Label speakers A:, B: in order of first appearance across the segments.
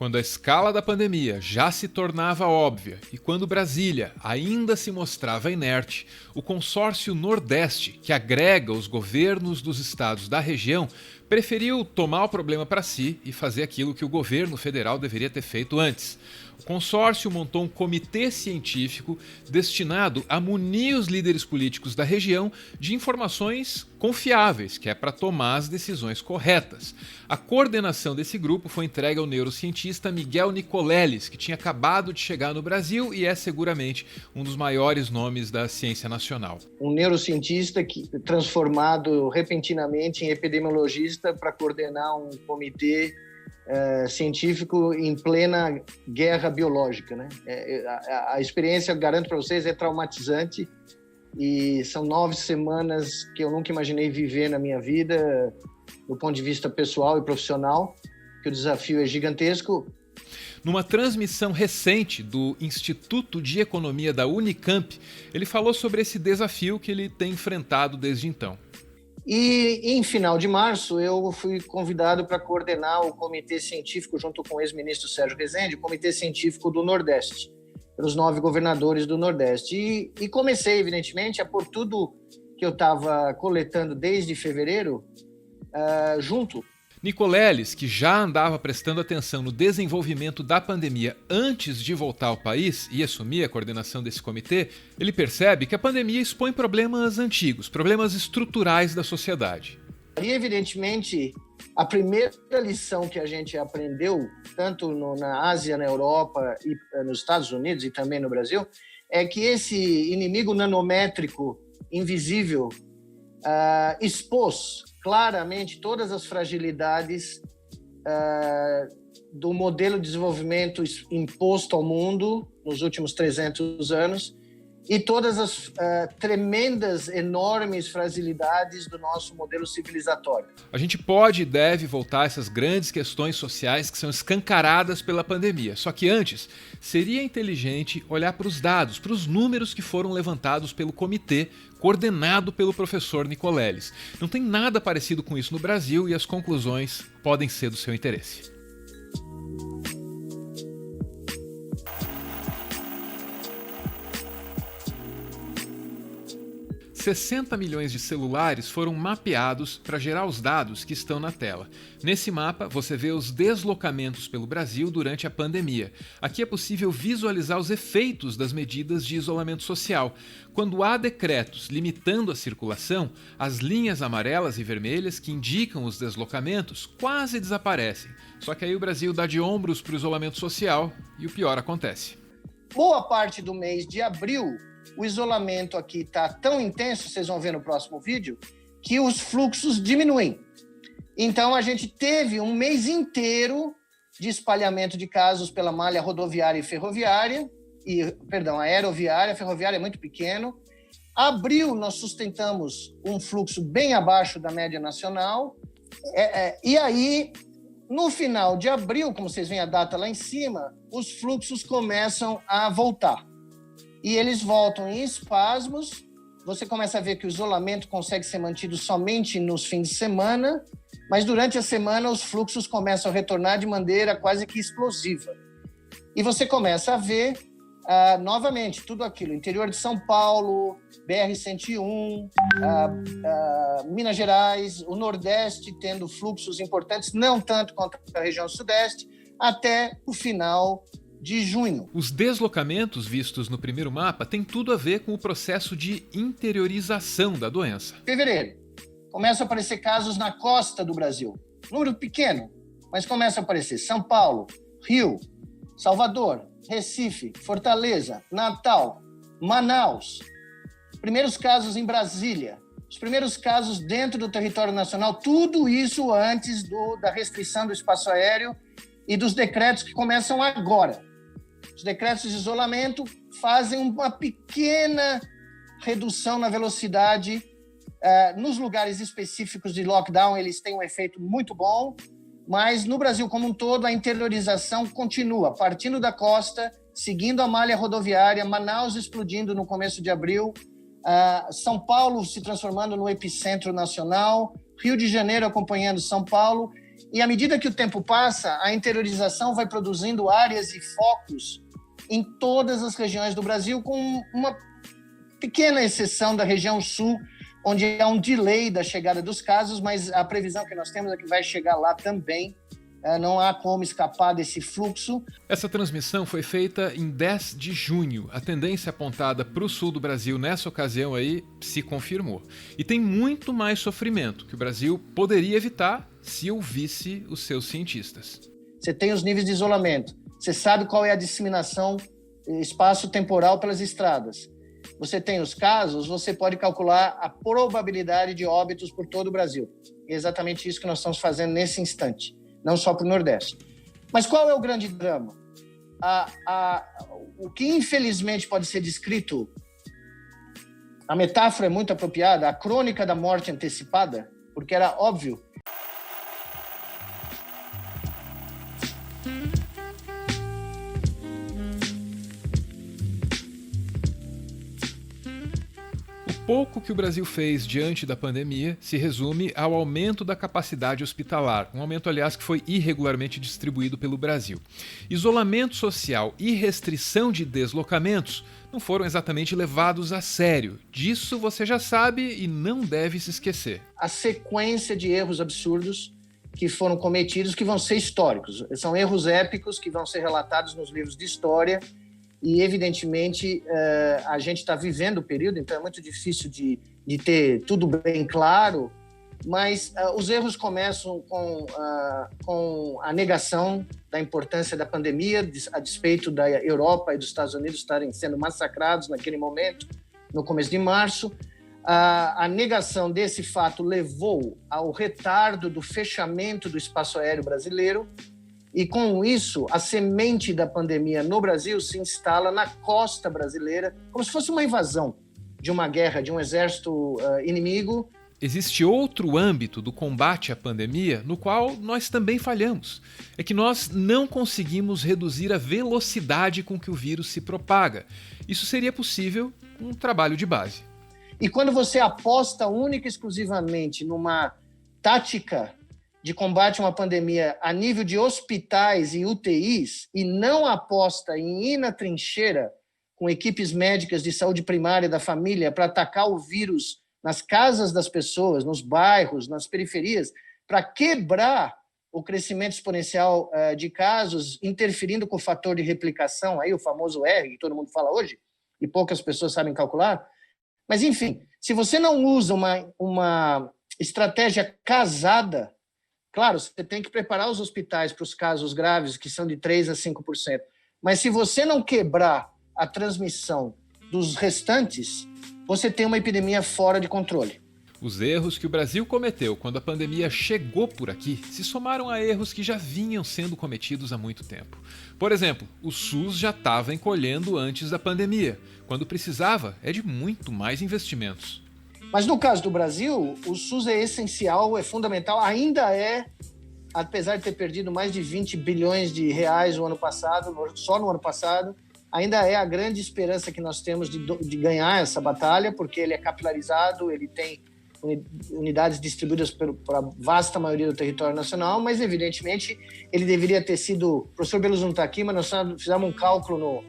A: Quando a escala da pandemia já se tornava óbvia e quando Brasília ainda se mostrava inerte, o consórcio Nordeste, que agrega os governos dos estados da região, preferiu tomar o problema para si e fazer aquilo que o governo federal deveria ter feito antes. O consórcio montou um comitê científico destinado a munir os líderes políticos da região de informações confiáveis, que é para tomar as decisões corretas. A coordenação desse grupo foi entregue ao neurocientista Miguel Nicoleles, que tinha acabado de chegar no Brasil e é seguramente um dos maiores nomes da ciência nacional.
B: Um neurocientista que transformado repentinamente em epidemiologista para coordenar um comitê científico em plena guerra biológica, né? A experiência, garanto para vocês, é traumatizante e são 9 semanas que eu nunca imaginei viver na minha vida, do ponto de vista pessoal e profissional, que o desafio é gigantesco.
A: Numa transmissão recente do Instituto de Economia da Unicamp, ele falou sobre esse desafio que ele tem enfrentado desde então.
B: E em final de março eu fui convidado para coordenar o comitê científico junto com o ex-ministro Sérgio Rezende, o comitê científico do Nordeste, pelos 9 governadores do Nordeste. E comecei, evidentemente, a pôr tudo que eu estava coletando desde fevereiro junto.
A: Nicoleles, que já andava prestando atenção no desenvolvimento da pandemia antes de voltar ao país e assumir a coordenação desse comitê, ele percebe que a pandemia expõe problemas antigos, problemas estruturais da sociedade.
B: E, evidentemente, a primeira lição que a gente aprendeu, tanto na Ásia, na Europa, e nos Estados Unidos e também no Brasil, é que esse inimigo nanométrico invisível expôs claramente todas as fragilidades do modelo de desenvolvimento imposto ao mundo nos últimos 300 anos e todas as tremendas, enormes fragilidades do nosso modelo civilizatório.
A: A gente pode e deve voltar a essas grandes questões sociais que são escancaradas pela pandemia. Só que antes, seria inteligente olhar para os dados, para os números que foram levantados pelo comitê coordenado pelo professor Nicoleles. Não tem nada parecido com isso no Brasil e as conclusões podem ser do seu interesse. $60 milhões de celulares foram mapeados para gerar os dados que estão na tela. Nesse mapa, você vê os deslocamentos pelo Brasil durante a pandemia. Aqui é possível visualizar os efeitos das medidas de isolamento social. Quando há decretos limitando a circulação, as linhas amarelas e vermelhas que indicam os deslocamentos quase desaparecem. Só que aí o Brasil dá de ombros para o isolamento social e o pior acontece.
B: Boa parte do mês de abril, o isolamento aqui está tão intenso, vocês vão ver no próximo vídeo, que os fluxos diminuem. Então, a gente teve um mês inteiro de espalhamento de casos pela malha rodoviária e ferroviária, aeroviária, a ferroviária é muito pequeno. Abril, nós sustentamos um fluxo bem abaixo da média nacional. E aí, no final de abril, como vocês veem a data lá em cima, os fluxos começam a voltar. E eles voltam em espasmos, você começa a ver que o isolamento consegue ser mantido somente nos fins de semana, mas durante a semana os fluxos começam a retornar de maneira quase que explosiva. E você começa a ver, novamente, tudo aquilo, interior de São Paulo, BR-101, Minas Gerais, o Nordeste tendo fluxos importantes, não tanto quanto a região Sudeste, até o final de junho.
A: Os deslocamentos vistos no primeiro mapa têm tudo a ver com o processo de interiorização da doença.
B: Fevereiro, começam a aparecer casos na costa do Brasil. Número pequeno, mas começa a aparecer São Paulo, Rio, Salvador, Recife, Fortaleza, Natal, Manaus. Primeiros casos em Brasília. Os primeiros casos dentro do território nacional. Tudo isso antes da restrição do espaço aéreo e dos decretos que começam agora. Os decretos de isolamento fazem uma pequena redução na velocidade. Nos lugares específicos de lockdown, eles têm um efeito muito bom, mas no Brasil como um todo, a interiorização continua, partindo da costa, seguindo a malha rodoviária, Manaus explodindo no começo de abril, São Paulo se transformando no epicentro nacional, Rio de Janeiro acompanhando São Paulo, E à medida que o tempo passa, a interiorização vai produzindo áreas e focos em todas as regiões do Brasil, com uma pequena exceção da região sul, onde há um delay da chegada dos casos, mas a previsão que nós temos é que vai chegar lá também. Não há como escapar desse fluxo.
A: Essa transmissão foi feita em 10 de junho. A tendência apontada para o sul do Brasil nessa ocasião aí se confirmou. E tem muito mais sofrimento que o Brasil poderia evitar se ouvisse os seus cientistas.
B: Você tem os níveis de isolamento. Você sabe qual é a disseminação espaço-temporal pelas estradas. Você tem os casos, você pode calcular a probabilidade de óbitos por todo o Brasil. É exatamente isso que nós estamos fazendo nesse instante. Não só para o Nordeste. Mas qual é o grande drama? O que infelizmente pode ser descrito, a metáfora é muito apropriada, a crônica da morte antecipada, porque era óbvio.
A: Pouco que o Brasil fez diante da pandemia se resume ao aumento da capacidade hospitalar, um aumento, aliás, que foi irregularmente distribuído pelo Brasil. Isolamento social e restrição de deslocamentos não foram exatamente levados a sério. Disso você já sabe e não deve se esquecer.
B: A sequência de erros absurdos que foram cometidos, que vão ser históricos. São erros épicos que vão ser relatados nos livros de história. E, evidentemente, a gente está vivendo o período, então é muito difícil de ter tudo bem claro, mas os erros começam com a negação da importância da pandemia, a despeito da Europa e dos Estados Unidos estarem sendo massacrados naquele momento, no começo de março. A negação desse fato levou ao retardo do fechamento do espaço aéreo brasileiro. E, com isso, a semente da pandemia no Brasil se instala na costa brasileira, como se fosse uma invasão de uma guerra, de um exército inimigo.
A: Existe outro âmbito do combate à pandemia no qual nós também falhamos. É que nós não conseguimos reduzir a velocidade com que o vírus se propaga. Isso seria possível com um trabalho de base.
B: E quando você aposta única e exclusivamente numa tática de combate a uma pandemia a nível de hospitais e UTIs e não aposta em ir na trincheira com equipes médicas de saúde primária da família para atacar o vírus nas casas das pessoas, nos bairros, nas periferias, para quebrar o crescimento exponencial de casos, interferindo com o fator de replicação, aí o famoso R, que todo mundo fala hoje, e poucas pessoas sabem calcular. Mas, enfim, se você não usa uma estratégia casada, claro, você tem que preparar os hospitais para os casos graves, que são de 3% a 5%. Mas se você não quebrar a transmissão dos restantes, você tem uma epidemia fora de controle.
A: Os erros que o Brasil cometeu quando a pandemia chegou por aqui se somaram a erros que já vinham sendo cometidos há muito tempo. Por exemplo, o SUS já estava encolhendo antes da pandemia, quando precisava de muito mais investimentos.
B: Mas no caso do Brasil, o SUS é essencial, é fundamental, ainda é, apesar de ter perdido mais de 20 bilhões de reais no ano passado, só no ano passado, ainda é a grande esperança que nós temos de ganhar essa batalha, porque ele é capilarizado, ele tem unidades distribuídas para a vasta maioria do território nacional, mas, evidentemente, ele deveria ter sido... O professor Belos não está aqui, mas nós fizemos um cálculo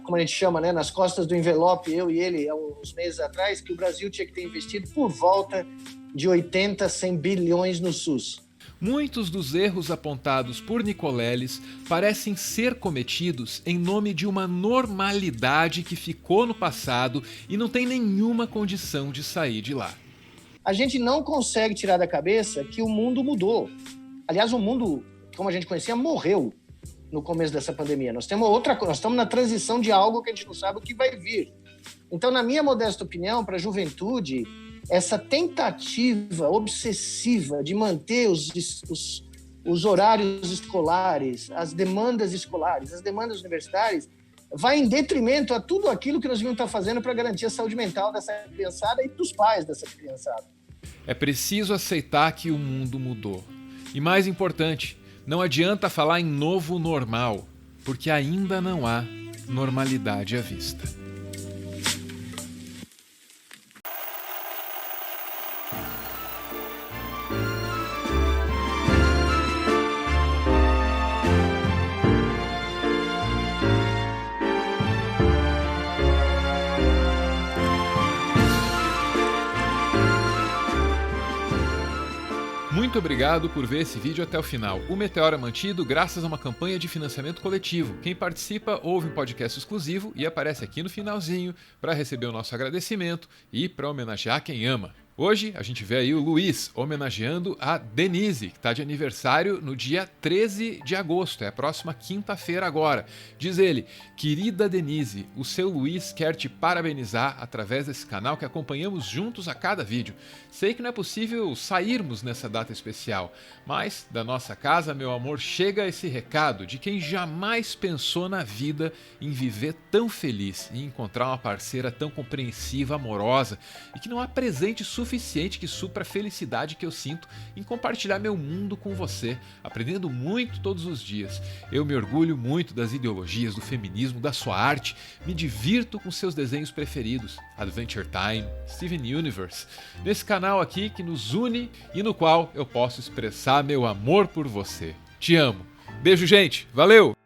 B: como a gente chama, né, nas costas do envelope, eu e ele, há uns meses atrás, que o Brasil tinha que ter investido por volta de 80 a 100 bilhões no SUS.
A: Muitos dos erros apontados por Nicoleles parecem ser cometidos em nome de uma normalidade que ficou no passado e não tem nenhuma condição de sair de lá.
B: A gente não consegue tirar da cabeça que o mundo mudou. Aliás, o mundo, como a gente conhecia, morreu no começo dessa pandemia. Nós estamos na transição de algo que a gente não sabe o que vai vir. Então, na minha modesta opinião, para a juventude, essa tentativa obsessiva de manter os horários escolares, as demandas escolares, as demandas universitárias, vai em detrimento a tudo aquilo que nós devíamos estar fazendo para garantir a saúde mental dessa criançada e dos pais dessa criançada.
A: É preciso aceitar que o mundo mudou. E mais importante, não adianta falar em novo normal, porque ainda não há normalidade à vista. Muito obrigado por ver esse vídeo até o final. O Meteoro é mantido graças a uma campanha de financiamento coletivo. Quem participa ouve um podcast exclusivo e aparece aqui no finalzinho para receber o nosso agradecimento e para homenagear quem ama. Hoje a gente vê aí o Luiz homenageando a Denise, que está de aniversário no dia 13 de agosto, é a próxima quinta-feira agora. Diz ele: querida Denise, o seu Luiz quer te parabenizar através desse canal que acompanhamos juntos a cada vídeo. Sei que não é possível sairmos nessa data especial, mas da nossa casa, meu amor, chega esse recado de quem jamais pensou na vida em viver tão feliz, em encontrar uma parceira tão compreensiva, amorosa e que não há presente suficiente que supra a felicidade que eu sinto em compartilhar meu mundo com você, aprendendo muito todos os dias. Eu me orgulho muito das ideologias, do feminismo, da sua arte, me divirto com seus desenhos preferidos, Adventure Time, Steven Universe, nesse canal aqui que nos une e no qual eu posso expressar meu amor por você. Te amo. Beijo, gente. Valeu!